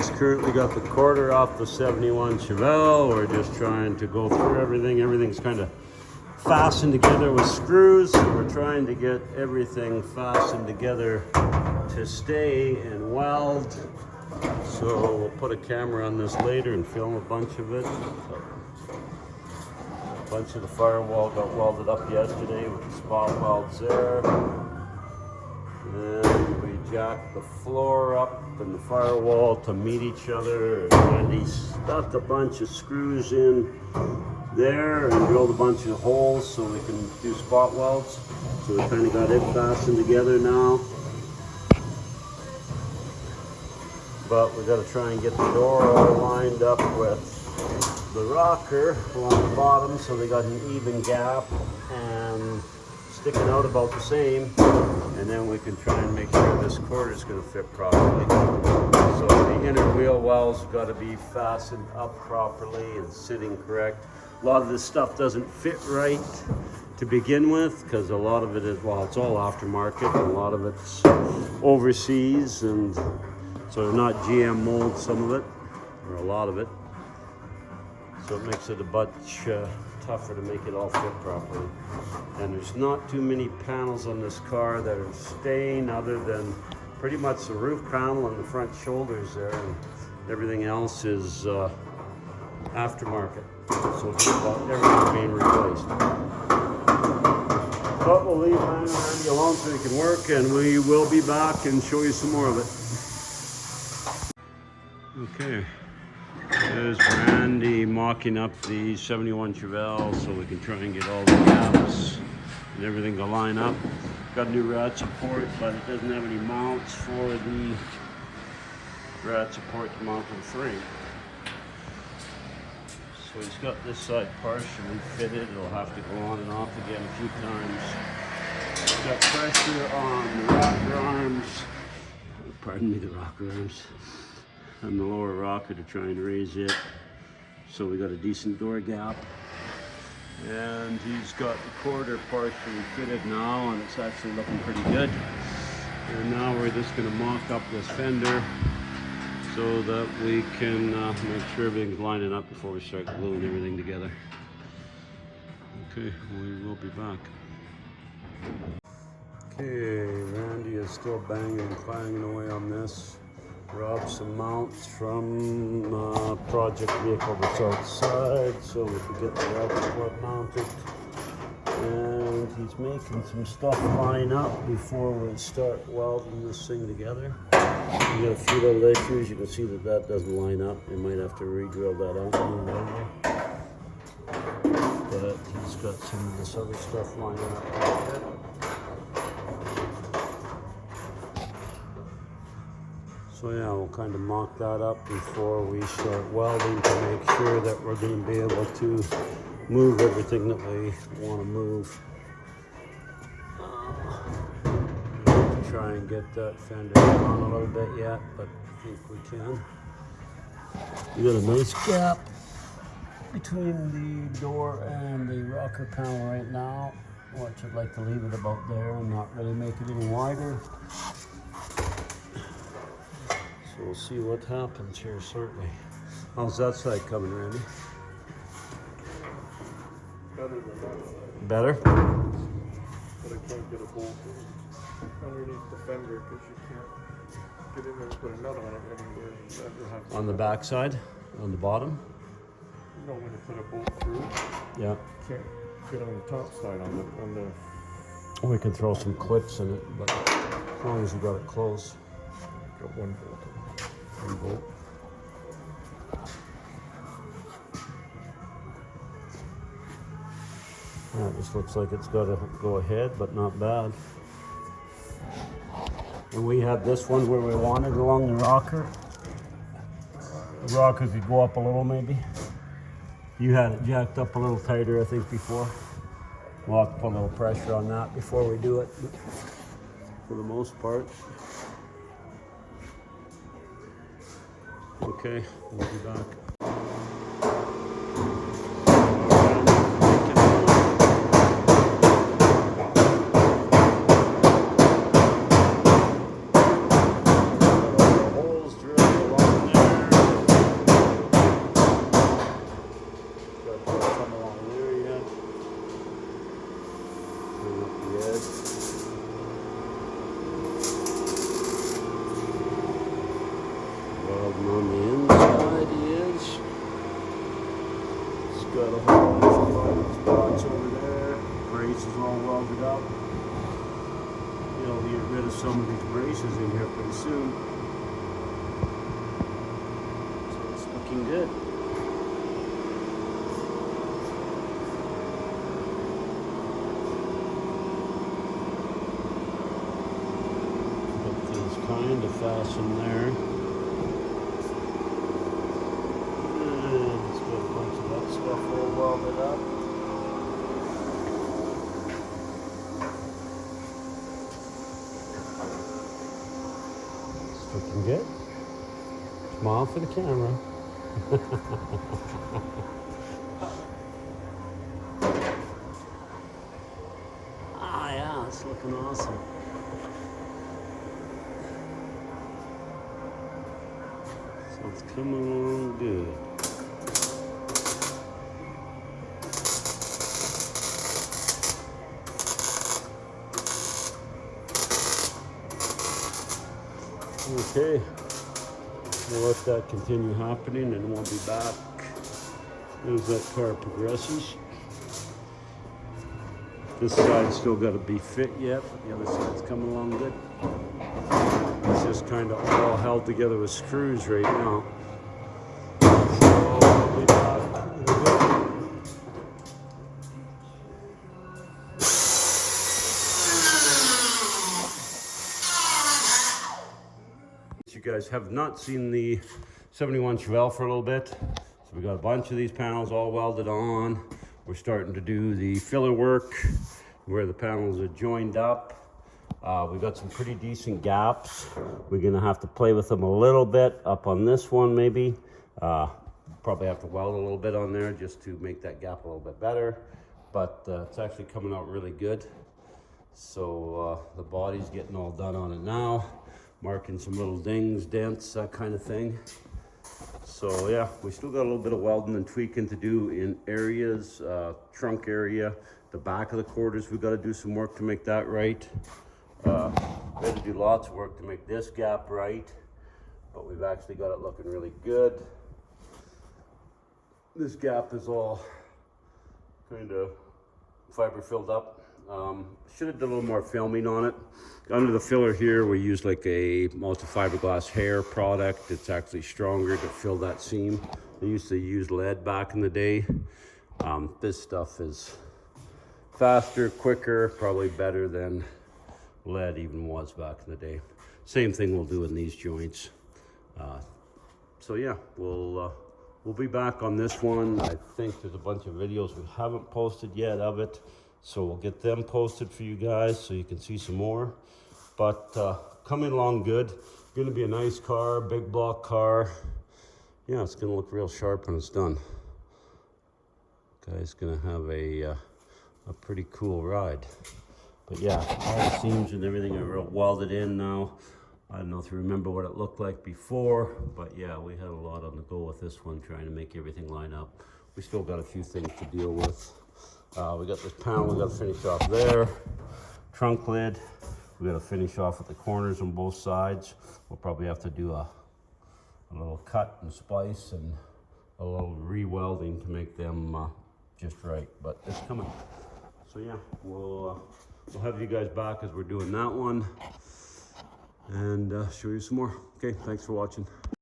Randy's currently got the quarter off the 71 Chevelle. We're just trying to go through everything. Everything's kind of fastened together with screws. We're trying to get everything fastened together to stay and weld. So we'll put a camera on this later and film a bunch of it. A bunch of the firewall got welded up yesterday with the spot welds there. And we jacked the floor up and the firewall to meet each other. And he stuck a bunch of screws in there and drilled a bunch of holes so we can do spot welds. So we kind of got it fastened together now. But we got to try and get the door all lined up with the rocker along the bottom so they got an even gap and sticking out about the same. And then we can try and make sure this quarter is going to fit properly. So the inner wheel wells have got to be fastened up properly and sitting correct. A lot of this stuff doesn't fit right to begin with because a lot of it is, well, it's all aftermarket and a lot of it's overseas, and so they're not GM molds, some of it, or a lot of it. So it makes it a bunch tougher to make it all fit properly. And there's not too many panels on this car that are staying other than pretty much the roof panel and the front shoulders there, and everything else is aftermarket. So it's about everything being replaced. But we'll leave Randy alone so he can work, and we will be back and show you some more of it. Okay. There's Randy mocking up the 71 Chevelle so we can try and get all the gaps and everything to line up. Got a new rat support, but it doesn't have any mounts for the rat support to mount to the frame. So he's got this side partially fitted. It'll have to go on and off again a few times. He's got pressure on the rocker arms. Pardon me, the rocker arms. And the lower rocker to try and raise it. So we got a decent door gap. And he's got the quarter partially fitted now, and it's actually looking pretty good. And now we're just going to mock up this fender so that we can make sure everything's lining up before we start gluing everything together. Okay, we will be back. Okay, Randy is still banging and clanging away on this. Robbed some mounts from a project vehicle that's outside so we could get the rubber support mounted. And he's making some stuff line up before we start welding this thing together. We got a few little issues. You can see that that doesn't line up. We might have to re-drill that out and move over. But he's got some of this other stuff lining up right there. So yeah, we'll kind of mock that up before we start welding to make sure that we're going to be able to move everything that we want to move. Try and get that fender on a little bit yet, but I think we can. We got a nice gap between the door and the rocker panel right now, which I'd like to leave it about there and not really make it any wider. So we'll see what happens here shortly. How's that side coming, Randy? Better than that side. Better? But I can't get a bolt underneath the fender because you can't get in there and put a nut on it anywhere. On the back side? On the bottom? You know when you put a bolt through? Yeah. Can't fit on the top side on the We can throw some clips in it, but as long as you got it closed. got one bolt. One bolt. Yeah, it just looks like it's got to go ahead, but not bad. And we had this one where we wanted along the rocker. The rocker could go up a little maybe. You had it jacked up a little tighter, I think, before. We'll have to put a little pressure on that before we do it, for the most part. Okay, we'll be back. Holes drilled along there. And on the inside is, it's got a whole bunch of bottom spots over there. Braces all welded up. You'll get rid of some of these braces in here pretty soon. So it's looking good. Kind of fasten there. And it's got a bunch of that stuff all welded up. It's looking good. Smile for the camera. Ah, yeah, it's looking awesome. So it's coming along good. Okay, we'll let that continue happening and we'll be back as that car progresses. This side's still got to be fit yet, but the other side's coming along good. It's just kind of all held together with screws right now. So we'll be back in a bit. You guys have not seen the 71 Chevelle for a little bit. So we got a bunch of these panels all welded on. We're starting to do the filler work where the panels are joined up. We've got some pretty decent gaps. We're gonna have to play with them a little bit up on this one maybe. Probably have to weld a little bit on there just to make that gap a little bit better. But it's actually coming out really good. So the body's getting all done on it now. Marking some little dings, dents, that kind of thing. So yeah, we still got a little bit of welding and tweaking to do in areas, trunk area, the back of the quarters. We've got to do some work to make that right. We had to do lots of work to make this gap right, but we've actually got it looking really good. This gap is all kind of fiber filled up. Should have done a little more filming on it. Under the filler here, we use like a multi-fiberglass hair product. It's actually stronger to fill that seam. They used to use lead back in the day. This stuff is faster, quicker, probably better than lead even was back in the day. Same thing we'll do in these joints. So yeah, we'll be back on this one. I think there's a bunch of videos we haven't posted yet of it. So we'll get them posted for you guys so you can see some more. But coming along good. Gonna be a nice car, big block car. Yeah, it's gonna look real sharp when it's done. Guy's gonna have a pretty cool ride. But yeah, all the seams and everything are real welded in now. I don't know if you remember what it looked like before, but yeah, we had a lot on the go with this one, trying to make everything line up. We still got a few things to deal with. We got this panel we got to finish off there. Trunk lid, we got to finish off at the corners on both sides. We'll probably have to do a little cut and splice and a little re-welding to make them just right, but it's coming. So yeah, we'll have you guys back as we're doing that one and show you some more. Okay, thanks for watching.